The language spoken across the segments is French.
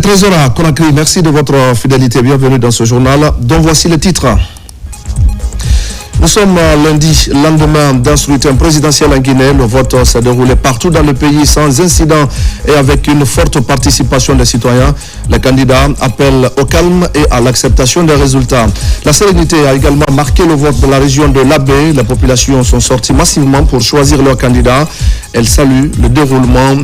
13h à Conakry. Merci de votre fidélité. Bienvenue dans ce journal dont voici les titres. Nous sommes lundi, lendemain d'un scrutin présidentiel en Guinée. Le vote s'est déroulé partout dans le pays sans incident et avec une forte participation des citoyens. Les candidats appellent au calme et à l'acceptation des résultats. La sérénité a également marqué le vote de la région de l'Abbé. Les populations sont sorties massivement pour choisir leur candidat. Elles saluent le déroulement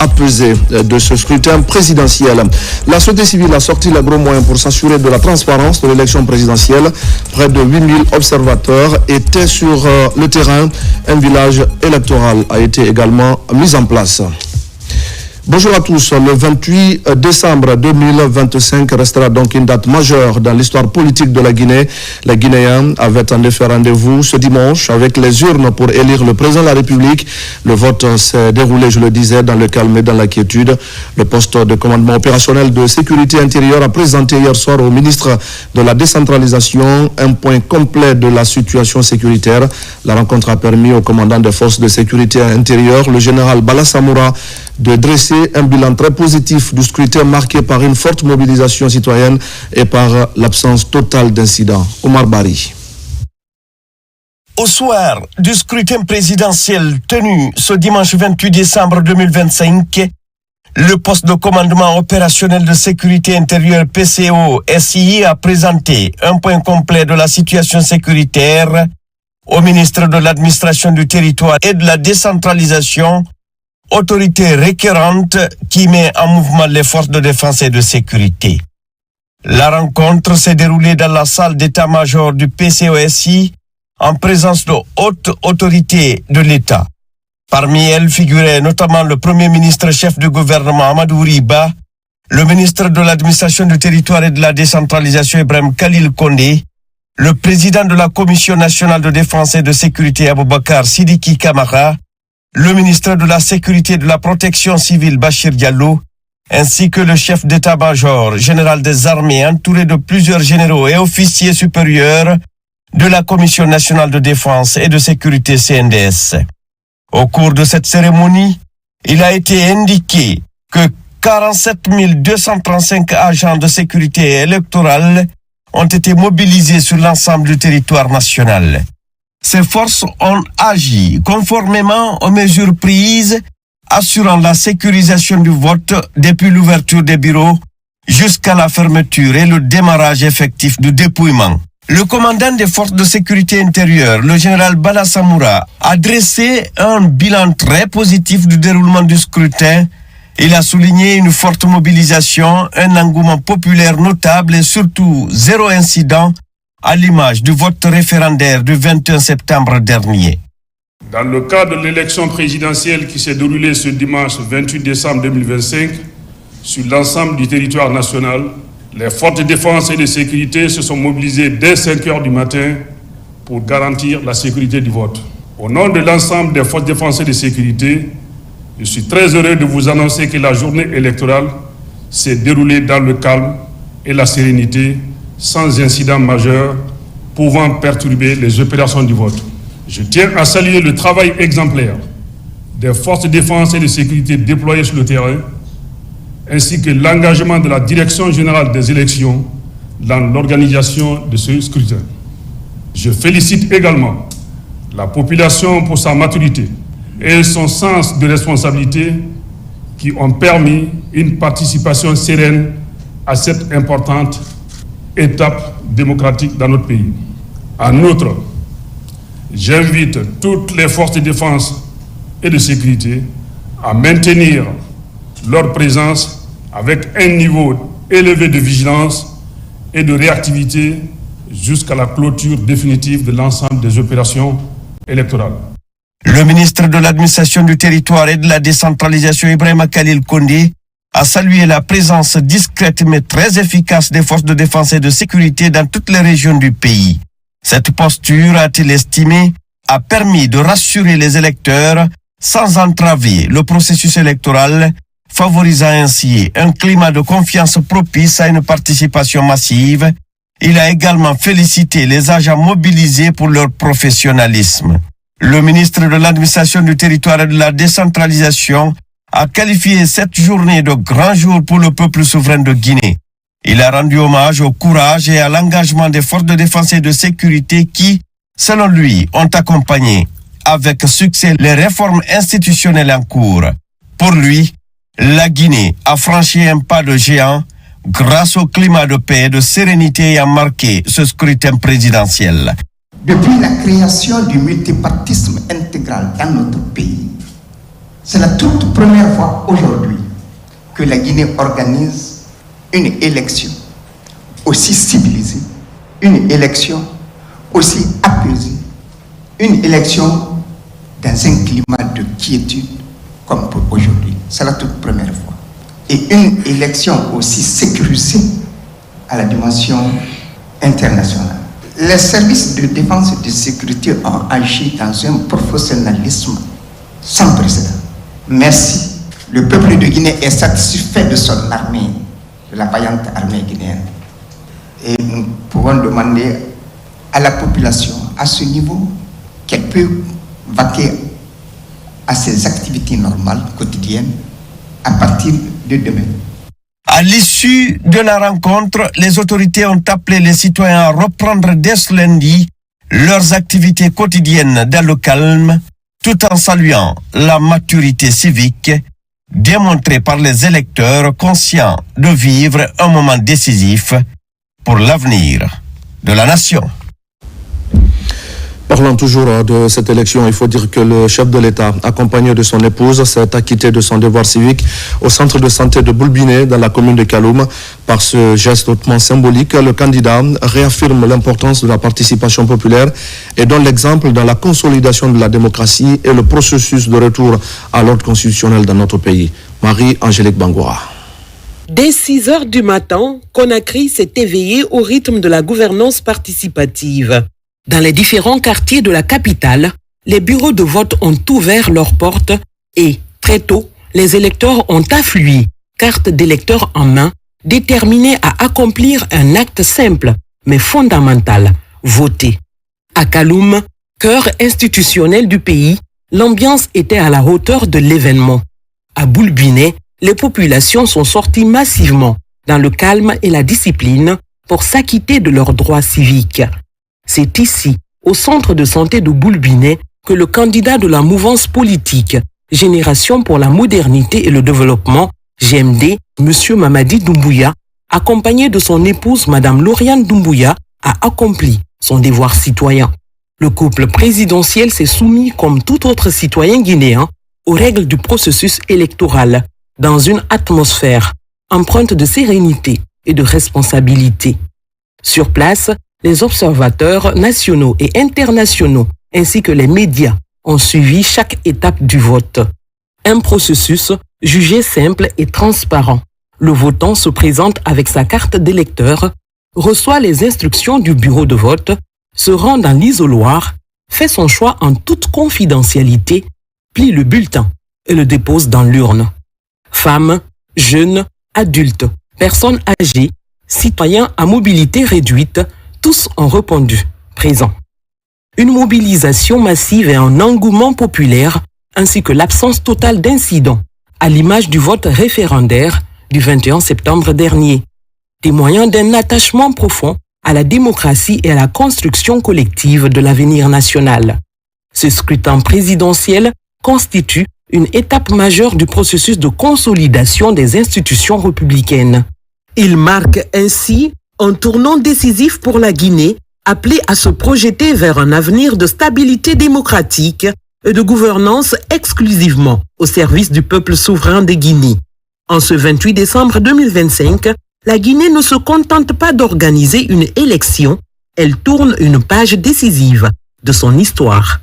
apaisé de ce scrutin présidentiel. La société civile a sorti les gros moyens pour s'assurer de la transparence de l'élection présidentielle. Près de 8000 observateurs étaient sur le terrain. Un village électoral a été également mis en place. Bonjour à tous. Le 28 décembre 2025 restera donc une date majeure dans l'histoire politique de la Guinée. Les Guinéens avaient en effet rendez-vous ce dimanche avec les urnes pour élire le président de la République. Le vote s'est déroulé, je le disais, dans le calme et dans la quiétude. Le poste de commandement opérationnel de sécurité intérieure a présenté hier soir au ministre de la décentralisation un point complet de la situation sécuritaire. La rencontre a permis au commandant des forces de sécurité intérieure, le général Bala Samoura, de dresser un bilan très positif du scrutin marqué par une forte mobilisation citoyenne et par l'absence totale d'incidents. Omar Bari. Au soir du scrutin présidentiel tenu ce dimanche 28 décembre 2025, le poste de commandement opérationnel de sécurité intérieure PCO-SI a présenté un point complet de la situation sécuritaire au ministre de l'administration du territoire et de la décentralisation, autorité requérante qui met en mouvement les forces de défense et de sécurité. La rencontre s'est déroulée dans la salle d'état-major du PCO-SI en présence de hautes autorités de l'État. Parmi elles figuraient notamment le Premier ministre chef du gouvernement Amadou Riba, le ministre de l'administration du territoire et de la décentralisation Ibrahim Khalil Kondé, le président de la Commission nationale de défense et de sécurité Aboubakar Sidiki Kamara, le ministre de la Sécurité et de la Protection civile Bachir Diallo, ainsi que le chef d'état-major général des armées entouré de plusieurs généraux et officiers supérieurs de la Commission nationale de défense et de sécurité CNDS. Au cours de cette cérémonie, il a été indiqué que 47 235 agents de sécurité électorale ont été mobilisés sur l'ensemble du territoire national. Ces forces ont agi conformément aux mesures prises, assurant la sécurisation du vote depuis l'ouverture des bureaux jusqu'à la fermeture et le démarrage effectif du dépouillement. Le commandant des forces de sécurité intérieure, le général Bala Samoura, a dressé un bilan très positif du déroulement du scrutin. Il a souligné une forte mobilisation, un engouement populaire notable et surtout zéro incident, à l'image du vote référendaire du 21 septembre dernier. Dans le cadre de l'élection présidentielle qui s'est déroulée ce dimanche 28 décembre 2025, sur l'ensemble du territoire national, les forces de défense et de sécurité se sont mobilisées dès 5 heures du matin pour garantir la sécurité du vote. Au nom de l'ensemble des forces de défense et de sécurité, je suis très heureux de vous annoncer que la journée électorale s'est déroulée dans le calme et la sérénité, sans incident majeur pouvant perturber les opérations du vote. Je tiens à saluer le travail exemplaire des forces de défense et de sécurité déployées sur le terrain, ainsi que l'engagement de la Direction générale des élections dans l'organisation de ce scrutin. Je félicite également la population pour sa maturité et son sens de responsabilité qui ont permis une participation sereine à cette importante étape démocratique dans notre pays. En outre, j'invite toutes les forces de défense et de sécurité à maintenir leur présence avec un niveau élevé de vigilance et de réactivité jusqu'à la clôture définitive de l'ensemble des opérations électorales. Le ministre de l'administration du territoire et de la décentralisation Ibrahim Khalil Kondé a salué la présence discrète mais très efficace des forces de défense et de sécurité dans toutes les régions du pays. Cette posture, a-t-il estimé, a permis de rassurer les électeurs sans entraver le processus électoral, favorisant ainsi un climat de confiance propice à une participation massive. Il a également félicité les agents mobilisés pour leur professionnalisme. Le ministre de l'administration du territoire et de la décentralisation a qualifié cette journée de grand jour pour le peuple souverain de Guinée. Il a rendu hommage au courage et à l'engagement des forces de défense et de sécurité qui, selon lui, ont accompagné avec succès les réformes institutionnelles en cours. Pour lui, la Guinée a franchi un pas de géant grâce au climat de paix et de sérénité ayant marqué ce scrutin présidentiel. Depuis la création du multipartisme intégral dans notre pays, c'est la toute première fois aujourd'hui que la Guinée organise une élection aussi civilisée, une élection aussi apaisée, une élection dans un climat de quiétude comme pour aujourd'hui. C'est la toute première fois. Et une élection aussi sécurisée à la dimension internationale. Les services de défense et de sécurité ont agi dans un professionnalisme sans précédent. Merci. Le peuple de Guinée est satisfait de son armée, de la vaillante armée guinéenne. Et nous pouvons demander à la population, à ce niveau, qu'elle peut vaquer à ses activités normales, quotidiennes, à partir de demain. À l'issue de la rencontre, les autorités ont appelé les citoyens à reprendre dès ce lundi leurs activités quotidiennes dans le calme, tout en saluant la maturité civique démontrée par les électeurs conscients de vivre un moment décisif pour l'avenir de la nation. Parlant toujours de cette élection, il faut dire que le chef de l'État, accompagné de son épouse, s'est acquitté de son devoir civique au centre de santé de Boulbiné, dans la commune de Kaloum. Par ce geste hautement symbolique, le candidat réaffirme l'importance de la participation populaire et donne l'exemple dans la consolidation de la démocratie et le processus de retour à l'ordre constitutionnel dans notre pays. Marie-Angélique Bangoura. Dès 6 heures du matin, Conakry s'est éveillé au rythme de la gouvernance participative. Dans les différents quartiers de la capitale, les bureaux de vote ont ouvert leurs portes et, très tôt, les électeurs ont afflué, carte d'électeur en main, déterminés à accomplir un acte simple, mais fondamental, voter. À Kaloum, cœur institutionnel du pays, l'ambiance était à la hauteur de l'événement. À Boulbiné, les populations sont sorties massivement, dans le calme et la discipline, pour s'acquitter de leurs droits civiques. C'est ici, au centre de santé de Boulbiné, que le candidat de la mouvance politique Génération pour la modernité et le développement, GMD, M. Mamadi Doumbouya, accompagné de son épouse Mme Lauriane Doumbouya, a accompli son devoir citoyen. Le couple présidentiel s'est soumis, comme tout autre citoyen guinéen, aux règles du processus électoral, dans une atmosphère empreinte de sérénité et de responsabilité. Sur place, les observateurs nationaux et internationaux, ainsi que les médias, ont suivi chaque étape du vote. Un processus jugé simple et transparent. Le votant se présente avec sa carte d'électeur, reçoit les instructions du bureau de vote, se rend dans l'isoloir, fait son choix en toute confidentialité, plie le bulletin et le dépose dans l'urne. Femmes, jeunes, adultes, personnes âgées, citoyens à mobilité réduite, tous ont répondu présents. Une mobilisation massive et un engouement populaire, ainsi que l'absence totale d'incidents, à l'image du vote référendaire du 21 septembre dernier, témoignant d'un attachement profond à la démocratie et à la construction collective de l'avenir national. Ce scrutin présidentiel constitue une étape majeure du processus de consolidation des institutions républicaines. Il marque ainsi un tournant décisif pour la Guinée, appelée à se projeter vers un avenir de stabilité démocratique et de gouvernance exclusivement au service du peuple souverain de Guinée. En ce 28 décembre 2025, la Guinée ne se contente pas d'organiser une élection, elle tourne une page décisive de son histoire.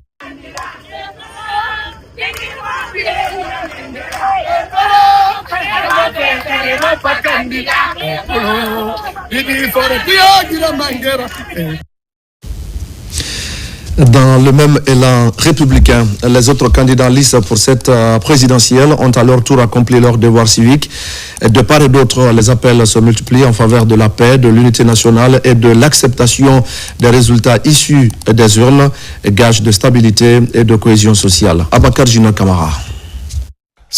Dans le même élan républicain, les autres candidats en lice pour cette présidentielle ont à leur tour accompli leur devoir civique. De part et d'autre, les appels se multiplient en faveur de la paix, de l'unité nationale et de l'acceptation des résultats issus des urnes, gage de stabilité et de cohésion sociale. Abakar Jina Kamara.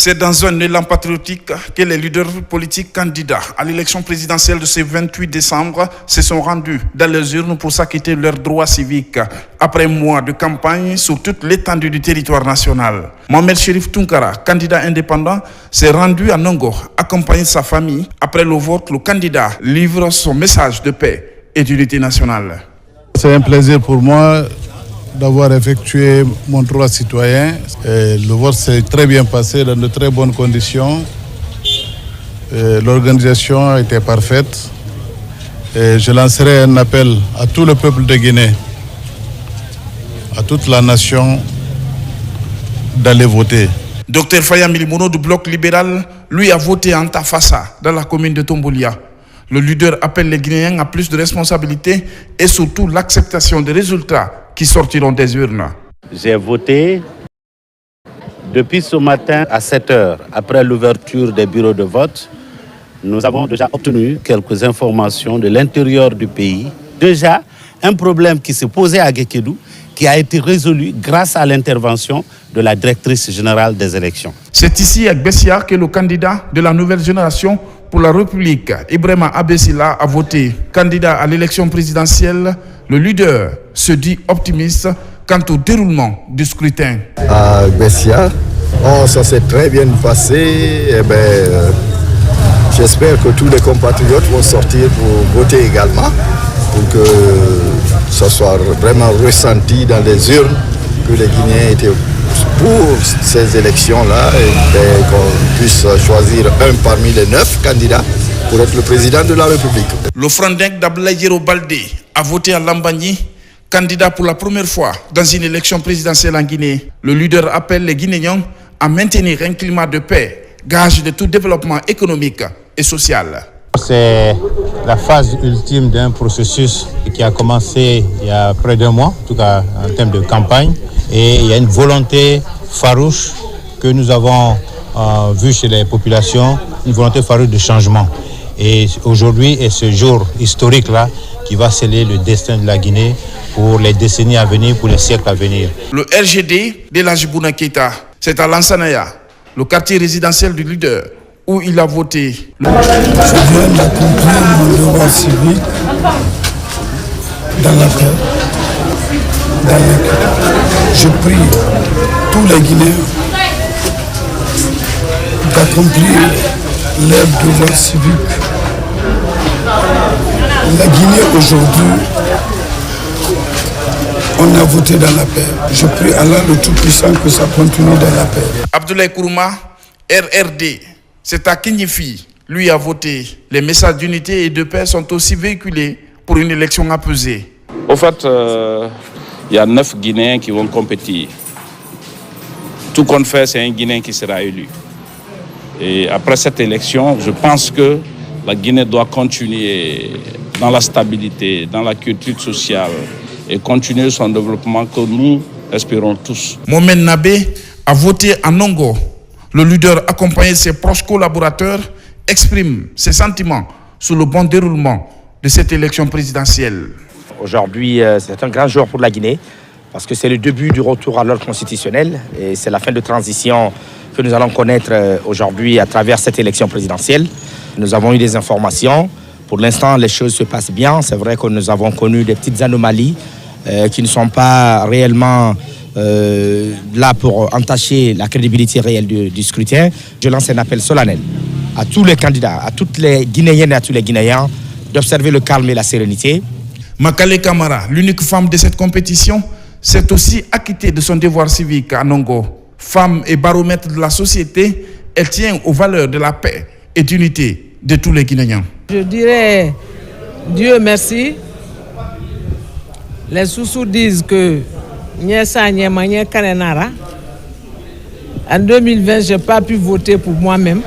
C'est dans un élan patriotique que les leaders politiques candidats à l'élection présidentielle de ce 28 décembre se sont rendus dans les urnes pour s'acquitter de leurs droits civiques après un mois de campagne sur toute l'étendue du territoire national. Mohamed Chérif Tunkara, candidat indépendant, s'est rendu à Nongo, accompagné de sa famille. Après le vote, le candidat livre son message de paix et d'unité nationale. C'est un plaisir pour moi d'avoir effectué mon droit citoyen. Le vote s'est très bien passé dans de très bonnes conditions. L'organisation a été parfaite. Je lancerai un appel à tout le peuple de Guinée, à toute la nation, d'aller voter. Dr Faya Milimono du Bloc libéral, lui, a voté en Tafassa, dans la commune de Tombolia. Le leader appelle les Guinéens à plus de responsabilités et surtout l'acceptation des résultats qui sortiront des urnes. J'ai voté depuis ce matin à 7 h, après l'ouverture des bureaux de vote. Nous avons déjà obtenu quelques informations de l'intérieur du pays. Déjà, un problème qui se posait à Guékédou, qui a été résolu grâce à l'intervention de la directrice générale des élections. C'est ici à Gbessia que le candidat de la nouvelle génération pour la République, Ibrahima Abessila, a voté. Candidat à l'élection présidentielle, le leader se dit optimiste quant au déroulement du scrutin. À Gbessia, ça s'est très bien passé. J'espère que tous les compatriotes vont sortir pour voter également, pour que ça soit vraiment ressenti dans les urnes, que les Guinéens étaient pour ces élections-là et qu'on puisse choisir un parmi les 9 candidats pour être le président de la République. Le Frondingue d'Abdoulaye Baldé a voté à Lambagny, candidat pour la première fois dans une élection présidentielle en Guinée. Le leader appelle les Guinéens à maintenir un climat de paix, gage de tout développement économique et social. C'est la phase ultime d'un processus qui a commencé il y a près d'un mois, en tout cas en termes de campagne. Et il y a une volonté farouche que nous avons vue chez les populations, une volonté farouche de changement. Et aujourd'hui est ce jour historique-là qui va sceller le destin de la Guinée pour les décennies à venir, pour les siècles à venir. Le RGD de la Djibouna Keïta, c'est à Lansanaya, le quartier résidentiel du leader, où il a voté. Je viens d'accomplir mon devoir civique dans la paix. Je prie tous les Guinéens d'accomplir leur devoir civique. La Guinée aujourd'hui, on a voté dans la paix. Je prie Allah le Tout-Puissant que ça continue dans la paix. Abdoulaye Kourouma, RRD, c'est à Kignifi, lui a voté. Les messages d'unité et de paix sont aussi véhiculés pour une élection apaisée. Au fait, il y a 9 Guinéens qui vont compétir. Tout compte fait, c'est un Guinéen qui sera élu. Et après cette élection, je pense que la Guinée doit continuer dans la stabilité, dans la culture sociale et continuer son développement que nous espérons tous. Mohamed Nabé a voté à Nongo. Le leader, accompagné de ses proches collaborateurs, exprime ses sentiments sur le bon déroulement de cette élection présidentielle. Aujourd'hui, c'est un grand jour pour la Guinée parce que c'est le début du retour à l'ordre constitutionnel et c'est la fin de transition que nous allons connaître aujourd'hui à travers cette élection présidentielle. Nous avons eu des informations. Pour l'instant, les choses se passent bien. C'est vrai que nous avons connu des petites anomalies qui ne sont pas réellement là pour entacher la crédibilité réelle du scrutin. Je lance un appel solennel à tous les candidats, à toutes les Guinéennes et à tous les Guinéens d'observer le calme et la sérénité. Makale Kamara, l'unique femme de cette compétition, s'est aussi acquittée de son devoir civique à Nongo. Femme et baromètre de la société, elle tient aux valeurs de la paix et d'unité de tous les Guinéens. Je dirais Dieu merci. Les Soussous disent que en 2020, je n'ai pas pu voter pour moi-même.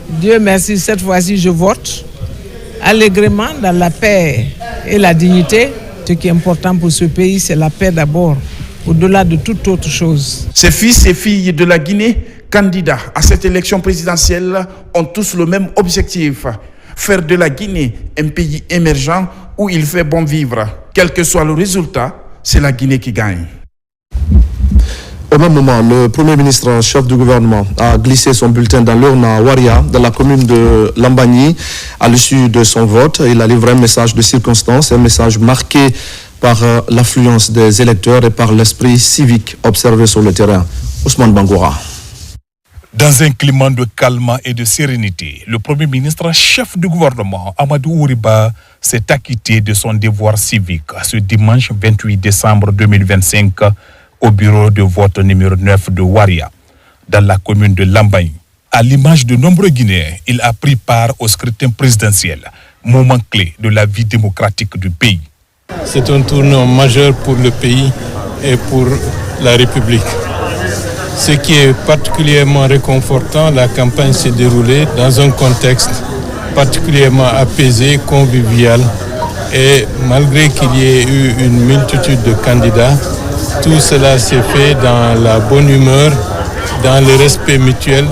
Dieu merci, cette fois-ci, je vote allègrement dans la paix et la dignité. Ce qui est important pour ce pays, c'est la paix d'abord, au-delà de toute autre chose. Ces fils et filles de la Guinée, candidats à cette élection présidentielle, ont tous le même objectif: faire de la Guinée un pays émergent où il fait bon vivre. Quel que soit le résultat, c'est la Guinée qui gagne. Au même moment, le Premier ministre, chef du gouvernement, a glissé son bulletin dans l'urne à Waria, dans la commune de Lambagny. À l'issue de son vote, il a livré un message de circonstance, un message marqué par l'affluence des électeurs et par l'esprit civique observé sur le terrain. Ousmane Bangoura. Dans un climat de calme et de sérénité, le Premier ministre, chef du gouvernement, Amadou Ouriba, s'est acquitté de son devoir civique ce dimanche 28 décembre 2025 au bureau de vote numéro 9 de Waria, dans la commune de Lambagny. À l'image de nombreux Guinéens, il a pris part au scrutin présidentiel, moment clé de la vie démocratique du pays. C'est un tournant majeur pour le pays et pour la République. Ce qui est particulièrement réconfortant, la campagne s'est déroulée dans un contexte particulièrement apaisé, convivial, et malgré qu'il y ait eu une multitude de candidats, tout cela s'est fait dans la bonne humeur, dans le respect mutuel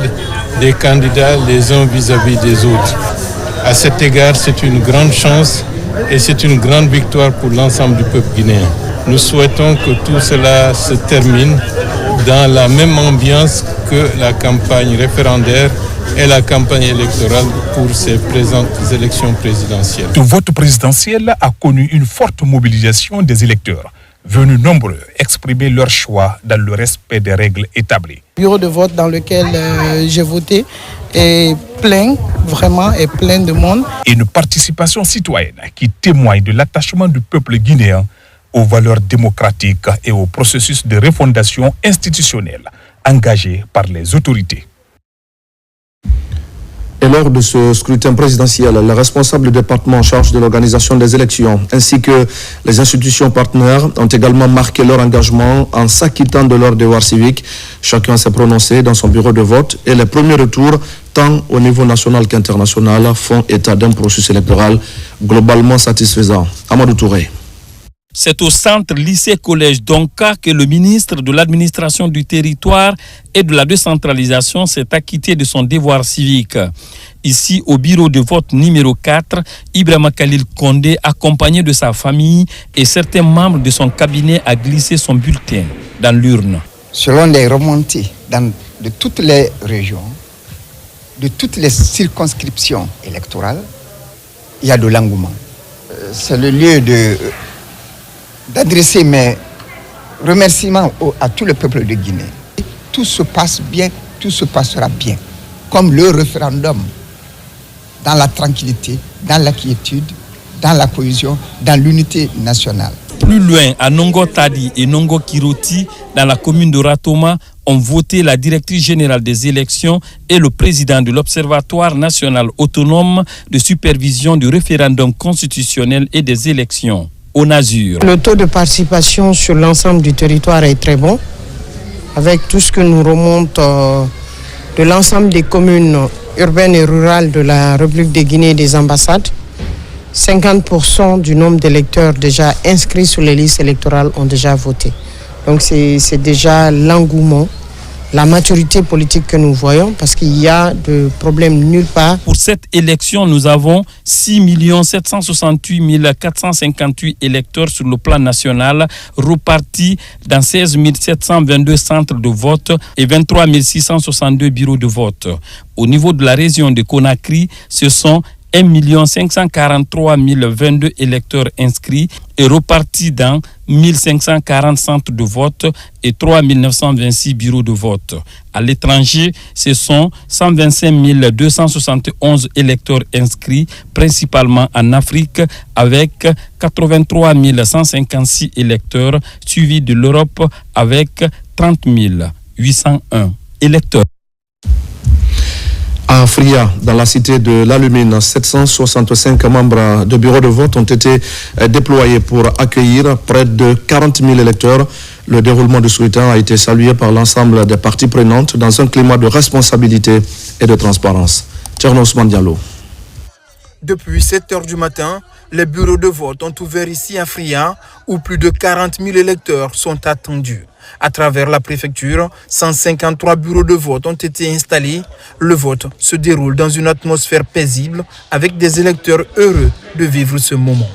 des candidats les uns vis-à-vis des autres. À cet égard, c'est une grande chance et c'est une grande victoire pour l'ensemble du peuple guinéen. Nous souhaitons que tout cela se termine dans la même ambiance que la campagne référendaire et la campagne électorale pour ces présentes élections présidentielles. Le vote présidentiel a connu une forte mobilisation des électeurs, venus nombreux exprimer leur choix dans le respect des règles établies. Le bureau de vote dans lequel j'ai voté est plein, vraiment est plein de monde. Une participation citoyenne qui témoigne de l'attachement du peuple guinéen aux valeurs démocratiques et au processus de refondation institutionnelle engagé par les autorités. Et lors de ce scrutin présidentiel, les responsables du département en charge de l'organisation des élections ainsi que les institutions partenaires ont également marqué leur engagement en s'acquittant de leur devoir civique. Chacun s'est prononcé dans son bureau de vote et les premiers retours, tant au niveau national qu'international, font état d'un processus électoral globalement satisfaisant. Amadou Touré. C'est au centre lycée-collège d'Onka que le ministre de l'administration du territoire et de la décentralisation s'est acquitté de son devoir civique. Ici, au bureau de vote numéro 4, Ibrahima Khalil Condé, accompagné de sa famille et certains membres de son cabinet, a glissé son bulletin dans l'urne. Selon les remontées de toutes les régions, de toutes les circonscriptions électorales, il y a de l'engouement. C'est le lieu d'adresser mes remerciements à tout le peuple de Guinée. Tout se passe bien, tout se passera bien. Comme le référendum, dans la tranquillité, dans la quiétude, dans la cohésion, dans l'unité nationale. Plus loin, à Nongo Tadi et Nongo Kiroti, dans la commune de Ratoma, ont voté la directrice générale des élections et le président de l'Observatoire national autonome de supervision du référendum constitutionnel et des élections. Au Nazur. Le taux de participation sur l'ensemble du territoire est très bon, avec tout ce que nous remonte de l'ensemble des communes urbaines et rurales de la République de Guinée et des ambassades. 50% du nombre d'électeurs déjà inscrits sur les listes électorales ont déjà voté. Donc c'est déjà l'engouement, la maturité politique que nous voyons, parce qu'il y a de problèmes nulle part. Pour cette élection, nous avons 6 768 458 électeurs sur le plan national, repartis dans 16 722 centres de vote et 23 662 bureaux de vote. Au niveau de la région de Conakry, ce sont 1 543 022 électeurs inscrits et repartis dans 1540 centres de vote et 3 926 bureaux de vote. À l'étranger, ce sont 125 271 électeurs inscrits, principalement en Afrique, avec 83 156 électeurs, suivis de l'Europe avec 30 801 électeurs. À Fria, dans la cité de l'Alumine, 765 membres de bureaux de vote ont été déployés pour accueillir près de 40 000 électeurs. Le déroulement du scrutin a été salué par l'ensemble des parties prenantes dans un climat de responsabilité et de transparence. Tcherno Ousmane Diallo. Depuis 7 heures du matin, les bureaux de vote ont ouvert ici à Fria, où plus de 40 000 électeurs sont attendus. À travers la préfecture, 153 bureaux de vote ont été installés. Le vote se déroule dans une atmosphère paisible avec des électeurs heureux de vivre ce moment.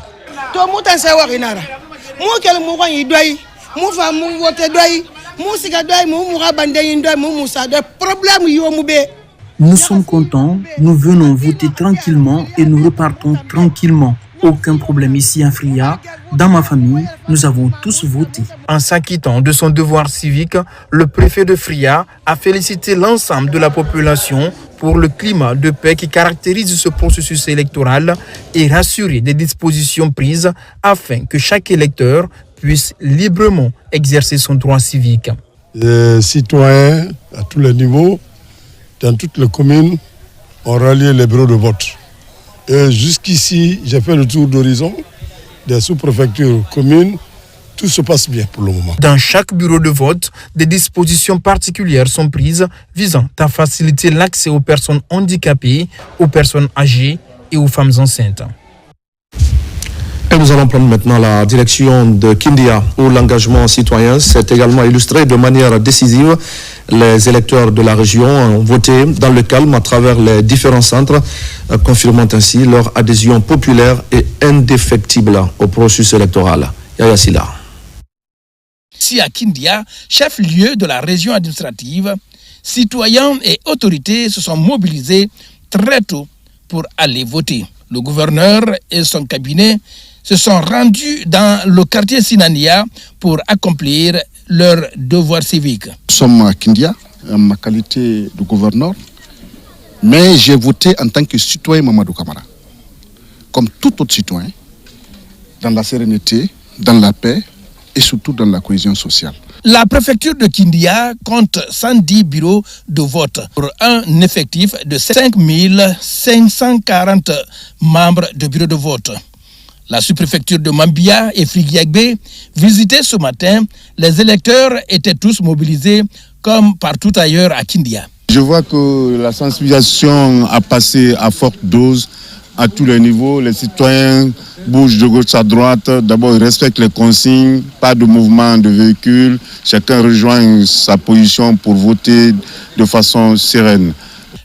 Nous sommes contents, nous venons voter tranquillement et nous repartons tranquillement. Aucun problème ici à Fria. Dans ma famille, nous avons tous voté. En s'acquittant de son devoir civique, le préfet de Fria a félicité l'ensemble de la population pour le climat de paix qui caractérise ce processus électoral et rassuré des dispositions prises afin que chaque électeur puisse librement exercer son droit civique. Les citoyens à tous les niveaux, dans toutes les communes, ont rallié les bureaux de vote. Et jusqu'ici, j'ai fait le tour d'horizon des sous-préfectures communes. Tout se passe bien pour le moment. Dans chaque bureau de vote, des dispositions particulières sont prises visant à faciliter l'accès aux personnes handicapées, aux personnes âgées et aux femmes enceintes. Et nous allons prendre maintenant la direction de Kindia, où l'engagement citoyen s'est également illustré de manière décisive. Les électeurs de la région ont voté dans le calme à travers les différents centres, confirmant ainsi leur adhésion populaire et indéfectible au processus électoral. Yaya Silla. Si à Kindia, chef-lieu de la région administrative, citoyens et autorités se sont mobilisés très tôt pour aller voter. Le gouverneur et son cabinet se sont rendus dans le quartier Sinania pour accomplir leur devoir civique. Nous sommes à Kindia, en ma qualité de gouverneur, mais j'ai voté en tant que citoyen Mamadou Camara, comme tout autre citoyen, dans la sérénité, dans la paix et surtout dans la cohésion sociale. La préfecture de Kindia compte 110 bureaux de vote pour un effectif de 5 540 membres de bureaux de vote. La sous-préfecture de Mambia et Frigiagbe, visitée ce matin, les électeurs étaient tous mobilisés comme partout ailleurs à Kindia. Je vois que la sensibilisation a passé à forte dose à tous les niveaux. Les citoyens bougent de gauche à droite. D'abord, ils respectent les consignes, pas de mouvement de véhicules. Chacun rejoint sa position pour voter de façon sereine.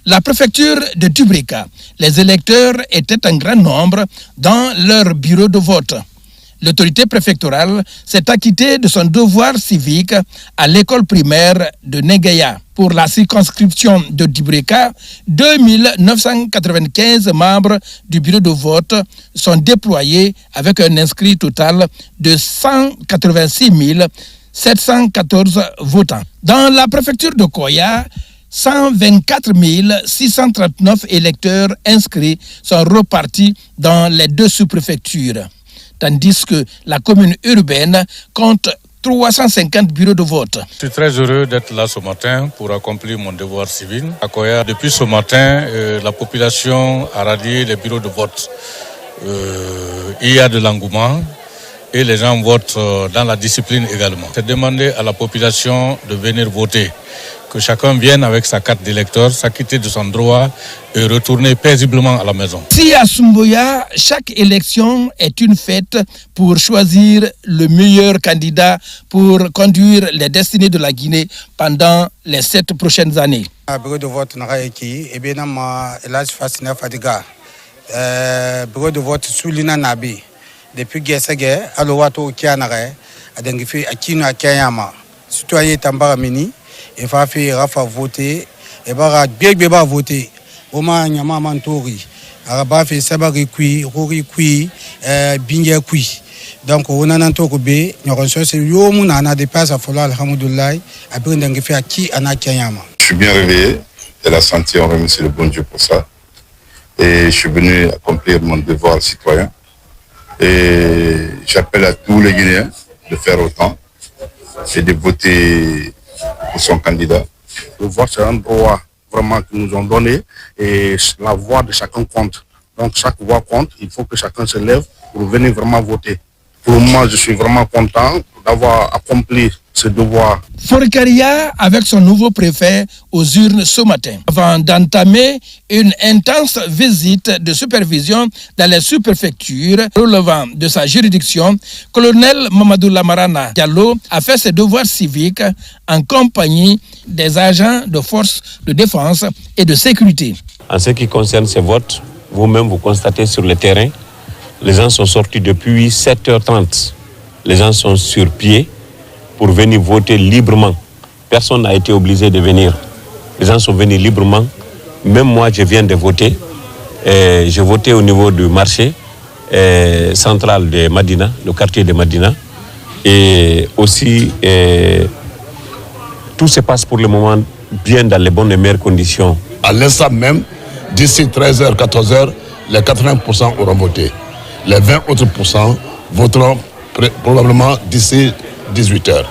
La préfecture de Dubrika, les électeurs étaient en grand nombre dans leur bureau de vote. L'autorité préfectorale s'est acquittée de son devoir civique à l'école primaire de Negaya. Pour la circonscription de Dubrika, 2995 membres du bureau de vote sont déployés avec un inscrit total de 186 714 votants. Dans la préfecture de Koya, 124 639 électeurs inscrits sont repartis dans les deux sous-préfectures, tandis que la commune urbaine compte 350 bureaux de vote. Je suis très heureux d'être là ce matin pour accomplir mon devoir civil. À Koya, depuis ce matin, la population a rallié les bureaux de vote. Il y a de l'engouement et les gens votent dans la discipline également. C'est demander à la population de venir voter, que chacun vienne avec sa carte d'électeur, s'acquitter de son droit et retourner paisiblement à la maison. Si à Sumboya, chaque élection est une fête pour choisir le meilleur candidat pour conduire les destinées de la Guinée pendant les 7 prochaines années. Bureau de vote bureau de vote Soulina Nabi. Depuis Gessege, Alowato Kianare, Adengifi Akino Akayama, citoyen Tambara Mini, et va faire Rafa voter, et va bien voter. Oma Nyama Mantori, Araba fait Sabari Kui, Rori Kui, Binga Kui. Donc, on a un tour B, nous recevons Yomuna, dépasse à Fola, Alhamdoulilah, à Brindangifi Aki Anakayama. Je suis bien réveillé, et la santé, on remercie le bon Dieu pour ça. Et je suis venu accomplir mon devoir citoyen. Et j'appelle à tous les Guinéens de faire autant et de voter pour son candidat. Le vote, c'est un droit vraiment qu'ils nous ont donné et la voix de chacun compte. Donc chaque voix compte, il faut que chacun se lève pour venir vraiment voter. Pour moi, je suis vraiment content d'avoir accompli ce devoir. Forikaria avec son nouveau préfet aux urnes ce matin, avant d'entamer une intense visite de supervision dans les sous-préfectures relevant de sa juridiction, colonel Mamadou Lamarana Diallo a fait ses devoirs civiques en compagnie des agents de forces de défense et de sécurité. En ce qui concerne ces votes, vous-même vous constatez sur le terrain, les gens sont sortis depuis 7h30. Les gens sont sur pied pour venir voter librement. Personne n'a été obligé de venir. Les gens sont venus librement. Même moi, je viens de voter. J'ai voté au niveau du marché central de Madina, le quartier de Madina. Et aussi, tout se passe pour le moment bien dans les bonnes et meilleures conditions. À l'instant même, d'ici 13h, 14h, les 80% auront voté. Les 20 autres % voteront probablement d'ici 18h.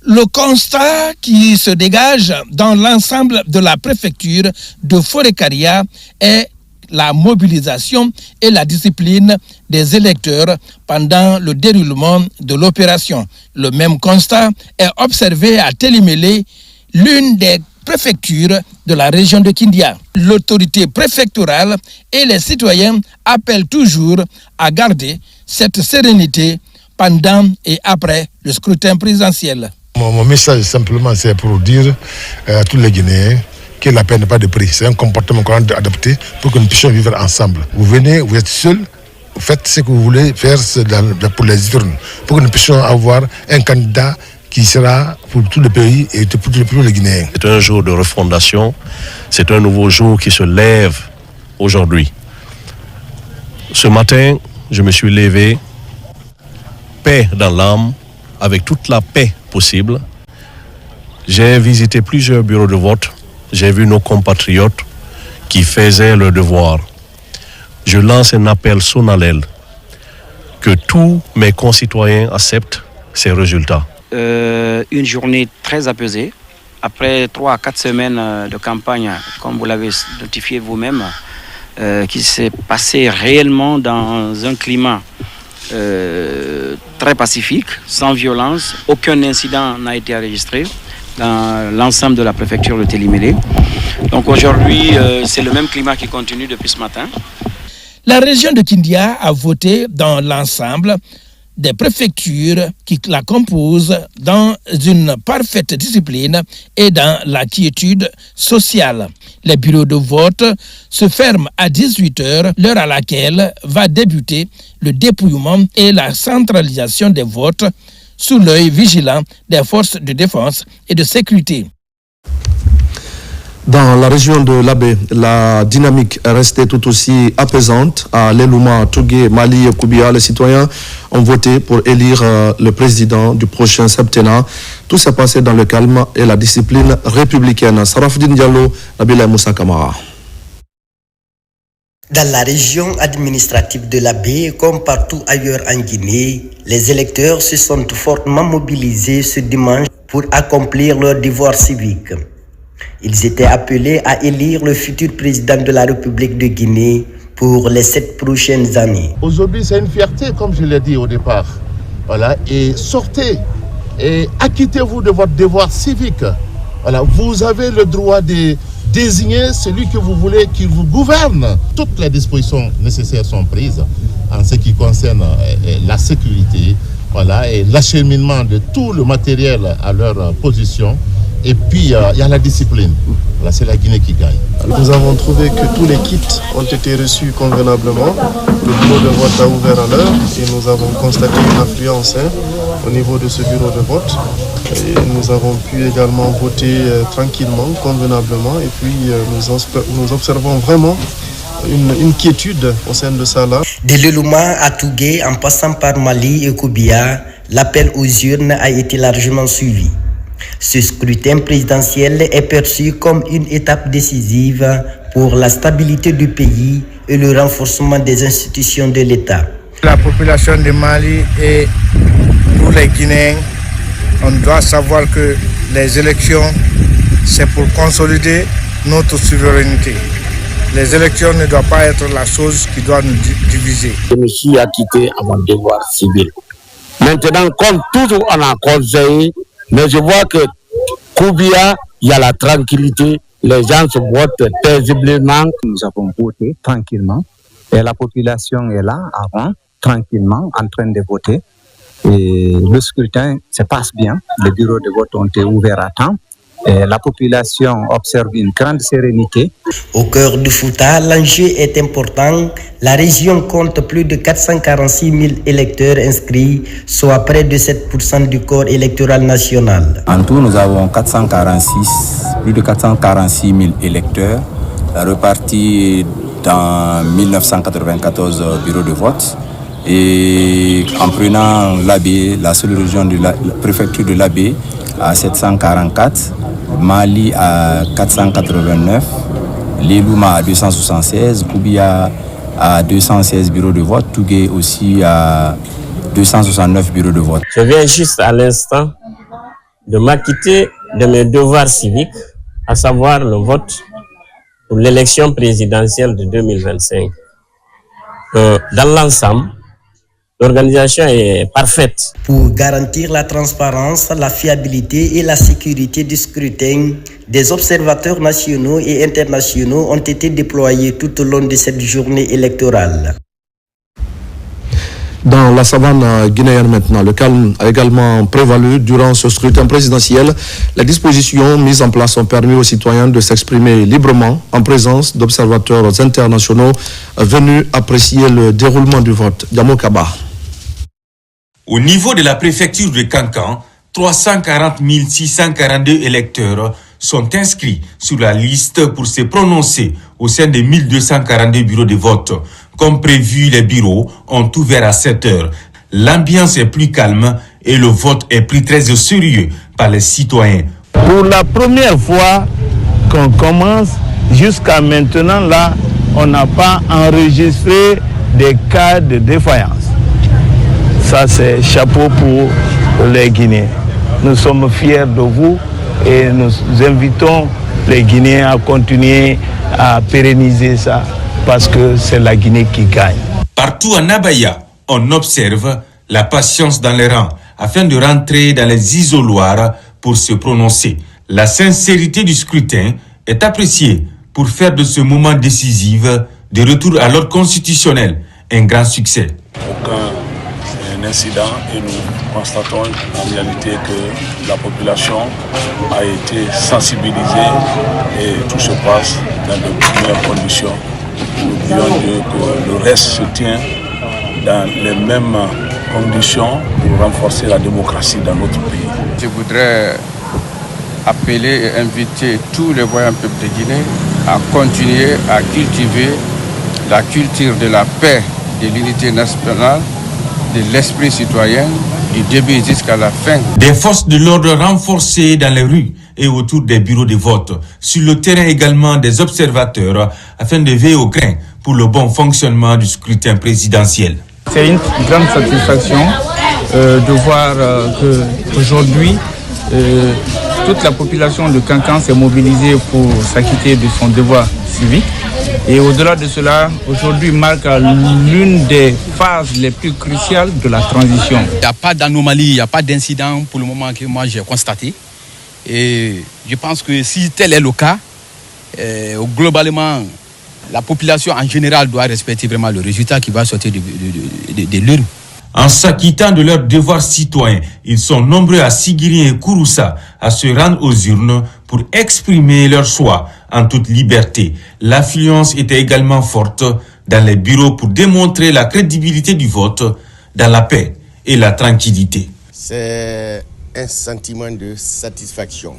Le constat qui se dégage dans l'ensemble de la préfecture de Forêt-Karia est la mobilisation et la discipline des électeurs pendant le déroulement de l'opération. Le même constat est observé à Télimélé, l'une des préfectures de la région de Kindia. L'autorité préfectorale et les citoyens appellent toujours à garder cette sérénité pendant et après le scrutin présidentiel. Mon message simplement c'est pour dire à tous les Guinéens que la paix n'est pas de prix. C'est un comportement qu'on doit adopter pour que nous puissions vivre ensemble. Vous venez, vous êtes seuls, vous faites ce que vous voulez faire pour les urnes, pour que nous puissions avoir un candidat qui sera pour tout le pays et pour tous les Guinéens. C'est un jour de refondation, c'est un nouveau jour qui se lève aujourd'hui. Ce matin, je me suis levé, paix dans l'âme, avec toute la paix possible. J'ai visité plusieurs bureaux de vote, j'ai vu nos compatriotes qui faisaient leur devoir. Je lance un appel solennel que tous mes concitoyens acceptent ces résultats. Une journée très apaisée. Après 3 à 4 semaines de campagne, comme vous l'avez notifié vous-même, qui s'est passé réellement dans un climat très pacifique, sans violence. Aucun incident n'a été enregistré dans l'ensemble de la préfecture de Télimélé. Donc aujourd'hui, c'est le même climat qui continue depuis ce matin. La région de Kindia a voté dans l'ensemble des préfectures qui la composent dans une parfaite discipline et dans la quiétude sociale. Les bureaux de vote se ferment à 18h, l'heure à laquelle va débuter le dépouillement et la centralisation des votes sous l'œil vigilant des forces de défense et de sécurité. Dans la région de l'Abbé, la dynamique est restée tout aussi apaisante. À Lelouma, Tougué, Mali et Koubia, les citoyens ont voté pour élire le président du prochain septennat. Tout s'est passé dans le calme et la discipline républicaine. Sarafdine Diallo, Nabila Moussa Kamara. Dans la région administrative de l'Abbé, comme partout ailleurs en Guinée, les électeurs se sont fortement mobilisés ce dimanche pour accomplir leur devoir civique. Ils étaient appelés à élire le futur président de la République de Guinée pour les 7 prochaines années. Aujourd'hui, c'est une fierté, comme je l'ai dit au départ. Voilà, et sortez et acquittez-vous de votre devoir civique. Voilà, vous avez le droit de désigner celui que vous voulez qui vous gouverne. Toutes les dispositions nécessaires sont prises en ce qui concerne la sécurité, voilà, et l'acheminement de tout le matériel à leur position. Et puis, il y a la discipline. Là, c'est la Guinée qui gagne. Nous avons trouvé que tous les kits ont été reçus convenablement. Le bureau de vote a ouvert à l'heure et nous avons constaté une affluence au niveau de ce bureau de vote. Et nous avons pu également voter tranquillement, convenablement. Et puis, nous observons vraiment une quiétude au sein de ça là. De Lelouma à Tougué, en passant par Mali et Koubia, l'appel aux urnes a été largement suivi. Ce scrutin présidentiel est perçu comme une étape décisive pour la stabilité du pays et le renforcement des institutions de l'État. La population de Mali et tous les Guinéens, on doit savoir que les élections, c'est pour consolider notre souveraineté. Les élections ne doivent pas être la chose qui doit nous diviser. Je me suis acquitté à mon devoir civil. Maintenant, comme toujours on a conseillé, mais je vois que Koubia, il y a la tranquillité, les gens se votent paisiblement. Nous avons voté tranquillement et la population est là avant, tranquillement, en train de voter. Et le scrutin se passe bien, les bureaux de vote ont été ouverts à temps La population observe une grande sérénité. Au cœur du Fouta, l'enjeu est important. La région compte plus de 446 000 électeurs inscrits, soit près de 7% du corps électoral national. En tout, nous avons plus de 446 000 électeurs repartis dans 1994 bureaux de vote. Et en prenant l'Abbé, la seule région de la préfecture de l'Abbé, à 744, Mali à 489, Lelouma à 276, Koubia à 216 bureaux de vote, Tougué aussi à 269 bureaux de vote. Je viens juste à l'instant de m'acquitter de mes devoirs civiques, à savoir le vote pour l'élection présidentielle de 2025. Dans l'ensemble, l'organisation est parfaite. Pour garantir la transparence, la fiabilité et la sécurité du scrutin, des observateurs nationaux et internationaux ont été déployés tout au long de cette journée électorale. Dans la savane guinéenne maintenant, le calme a également prévalu durant ce scrutin présidentiel. Les dispositions mises en place ont permis aux citoyens de s'exprimer librement en présence d'observateurs internationaux venus apprécier le déroulement du vote. Diamo Kaba. Au niveau de la préfecture de Kankan, 340 642 électeurs sont inscrits sur la liste pour se prononcer au sein des 1242 bureaux de vote. Comme prévu, les bureaux ont ouvert à 7 heures. L'ambiance est plus calme et le vote est pris très au sérieux par les citoyens. Pour la première fois qu'on commence, jusqu'à maintenant, là, on n'a pas enregistré des cas de défaillance. Ça, c'est chapeau pour les Guinéens. Nous sommes fiers de vous et nous invitons les Guinéens à continuer à pérenniser ça parce que c'est la Guinée qui gagne. Partout en Abaya, on observe la patience dans les rangs afin de rentrer dans les isoloirs pour se prononcer. La sincérité du scrutin est appréciée pour faire de ce moment décisif de retour à l'ordre constitutionnel un grand succès. Aucun incident et nous constatons en réalité que la population a été sensibilisée et tout se passe dans de meilleures conditions. Nous voulons dire que le reste se tient dans les mêmes conditions pour renforcer la démocratie dans notre pays. Je voudrais appeler et inviter tous les voyants peuples de Guinée à continuer à cultiver la culture de la paix, de l'unité nationale, de l'esprit citoyen, du début jusqu'à la fin. Des forces de l'ordre renforcées dans les rues et autour des bureaux de vote. Sur le terrain également des observateurs afin de veiller au grain pour le bon fonctionnement du scrutin présidentiel. C'est une grande satisfaction de voir qu'aujourd'hui, toute la population de Kankan s'est mobilisée pour s'acquitter de son devoir civique. Et au-delà de cela, aujourd'hui marque l'une des phases les plus cruciales de la transition. Il n'y a pas d'anomalie, il n'y a pas d'incident pour le moment que moi j'ai constaté. Et je pense que si tel est le cas, globalement, la population en général doit respecter vraiment le résultat qui va sortir de l'urne. En s'acquittant de leurs devoirs citoyens, ils sont nombreux à Sigiri et Kouroussa à se rendre aux urnes pour exprimer leur choix en toute liberté. L'affluence était également forte dans les bureaux pour démontrer la crédibilité du vote dans la paix et la tranquillité. C'est un sentiment de satisfaction.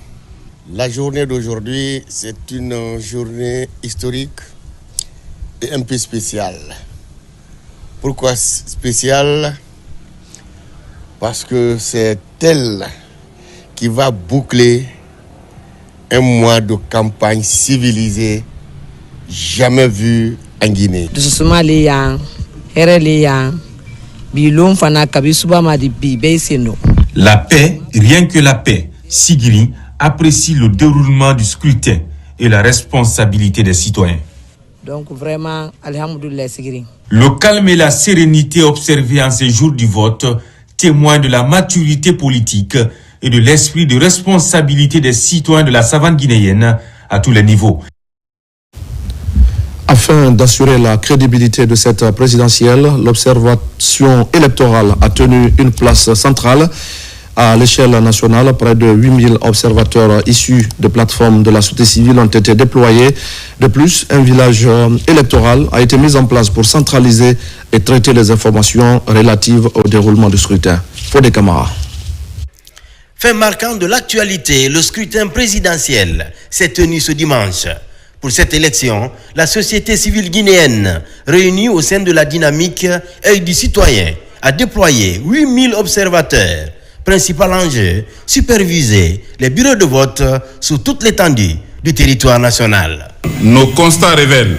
La journée d'aujourd'hui, c'est une journée historique et un peu spéciale. Pourquoi spéciale? Parce que c'est elle qui va boucler un mois de campagne civilisée jamais vu en Guinée. La paix, rien que la paix. Sigiri apprécie le déroulement du scrutin et la responsabilité des citoyens. Donc vraiment, alhamdoulilah Sigiri. Le calme et la sérénité observés en ces jours du vote témoignent de la maturité politique et de l'esprit de responsabilité des citoyens de la savane guinéenne à tous les niveaux. Afin d'assurer la crédibilité de cette présidentielle, l'observation électorale a tenu une place centrale. À l'échelle nationale, près de 8000 observateurs issus de plateformes de la société civile ont été déployés. De plus, un village électoral a été mis en place pour centraliser et traiter les informations relatives au déroulement du scrutin. Fodé Camara. Fait marquant de l'actualité, le scrutin présidentiel s'est tenu ce dimanche. Pour cette élection, la société civile guinéenne, réunie au sein de la dynamique Œil du citoyen, a déployé 8000 observateurs. Principal enjeu, superviser les bureaux de vote sur toute l'étendue du territoire national. Nos constats révèlent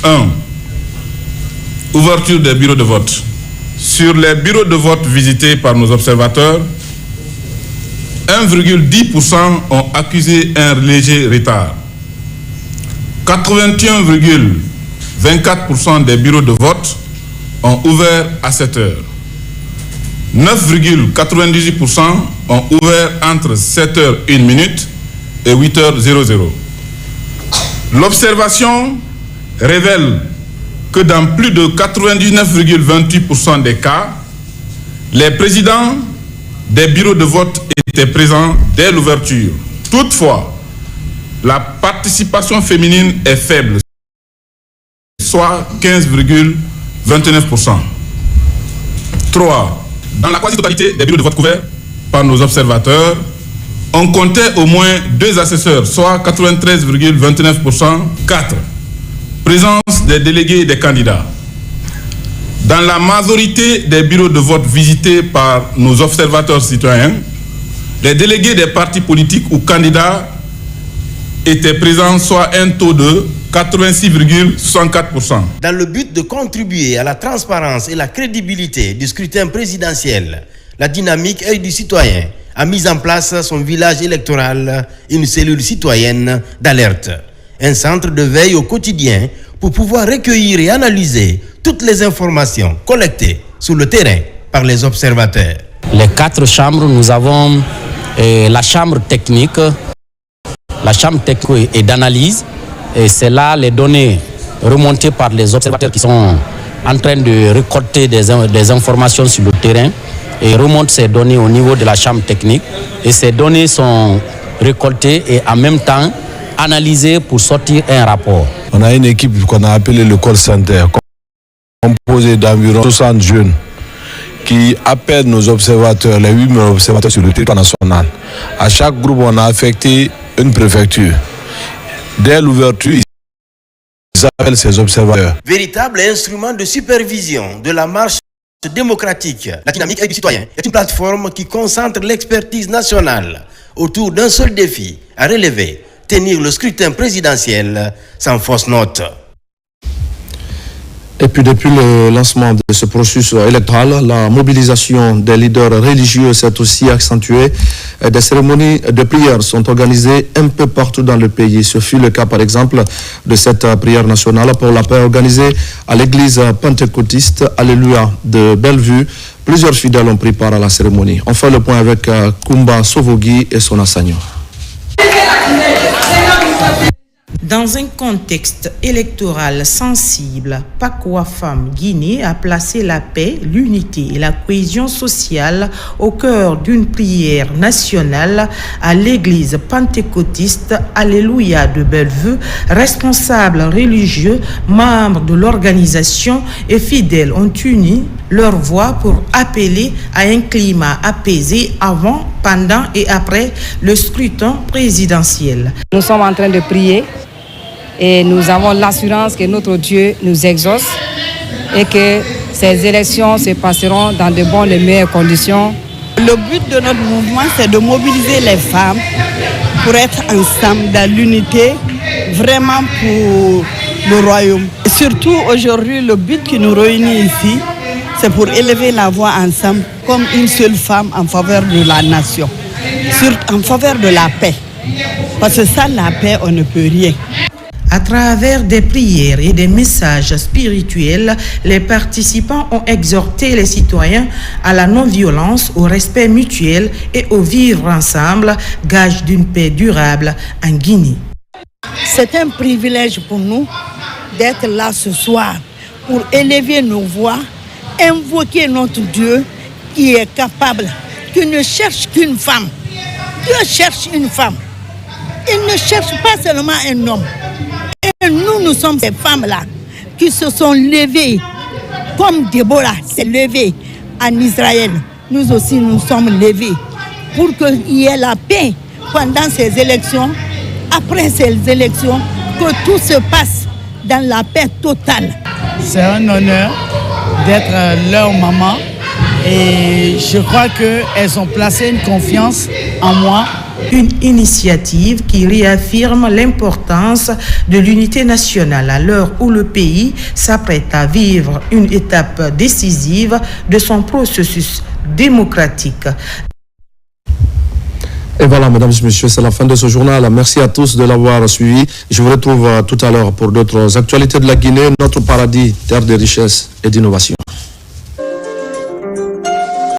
1. Ouverture des bureaux de vote. Sur les bureaux de vote visités par nos observateurs, 1,10% ont accusé un léger retard. 81,24% des bureaux de vote ont ouvert à 7 heures. 9,98% ont ouvert entre 7h01 et 8h00. L'observation révèle que dans plus de 99,28% des cas, les présidents des bureaux de vote étaient présents dès l'ouverture. Toutefois, la participation féminine est faible, soit 15,29%. 3. Dans la quasi-totalité des bureaux de vote couverts par nos observateurs, on comptait au moins 2 assesseurs, soit 93,29%. 4. Présence des délégués et des candidats. Dans la majorité des bureaux de vote visités par nos observateurs citoyens, les délégués des partis politiques ou candidats étaient présents, soit un taux de 86,64%. Dans le but de contribuer à la transparence et la crédibilité du scrutin présidentiel, la dynamique Œil du citoyen a mis en place son village électoral, une cellule citoyenne d'alerte, un centre de veille au quotidien pour pouvoir recueillir et analyser toutes les informations collectées sur le terrain par les observateurs. Les 4 chambres, nous avons la chambre technique, et d'analyse. Et c'est là les données remontées par les observateurs qui sont en train de récolter des informations sur le terrain et remontent ces données au niveau de la chambre technique. Et ces données sont récoltées et en même temps analysées pour sortir un rapport. On a une équipe qu'on a appelée le call center, composée d'environ 60 jeunes qui appellent nos observateurs, les 8000 observateurs sur le territoire national. À chaque groupe, on a affecté une préfecture. Dès l'ouverture, ils appellent ces observateurs. Véritable instrument de supervision de la marche démocratique, la dynamique Œil du citoyen est une plateforme qui concentre l'expertise nationale autour d'un seul défi à relever, tenir le scrutin présidentiel sans fausse note. Et puis depuis le lancement de ce processus électoral, la mobilisation des leaders religieux s'est aussi accentuée. Des cérémonies de prière sont organisées un peu partout dans le pays. Ce fut le cas par exemple de cette prière nationale pour la paix organisée à l'église pentecôtiste Alléluia de Bellevue. Plusieurs fidèles ont pris part à la cérémonie. On fait le point avec Kumba Sovogui et son Assagno. Dans un contexte électoral sensible, Pakwa Femme Guinée a placé la paix, l'unité et la cohésion sociale au cœur d'une prière nationale à l'église pentecôtiste Alléluia de Bellevue. Responsables religieux, membres de l'organisation et fidèles ont uni leur voix pour appeler à un climat apaisé avant, pendant et après le scrutin présidentiel. Nous sommes en train de prier. Et nous avons l'assurance que notre Dieu nous exauce et que ces élections se passeront dans de bonnes et meilleures conditions. Le but de notre mouvement, c'est de mobiliser les femmes pour être ensemble dans l'unité, vraiment pour le royaume. Et surtout aujourd'hui, le but qui nous réunit ici, c'est pour élever la voix ensemble comme une seule femme en faveur de la nation, en faveur de la paix. Parce que sans la paix, on ne peut rien. À travers des prières et des messages spirituels, les participants ont exhorté les citoyens à la non-violence, au respect mutuel et au vivre ensemble, gage d'une paix durable en Guinée. C'est un privilège pour nous d'être là ce soir pour élever nos voix, invoquer notre Dieu qui est capable qui ne cherche qu'une femme. Dieu cherche une femme. Il ne cherche pas seulement un homme. Et nous sommes ces femmes-là qui se sont levées, comme Déborah s'est levée en Israël. Nous aussi, nous sommes levés pour qu'il y ait la paix pendant ces élections, après ces élections, que tout se passe dans la paix totale. C'est un honneur d'être leur maman et je crois qu'elles ont placé une confiance en moi. Une initiative qui réaffirme l'importance de l'unité nationale à l'heure où le pays s'apprête à vivre une étape décisive de son processus démocratique. Et voilà, mesdames et messieurs, c'est la fin de ce journal. Merci à tous de l'avoir suivi. Je vous retrouve tout à l'heure pour d'autres actualités de la Guinée, notre paradis, terre de richesse et d'innovation.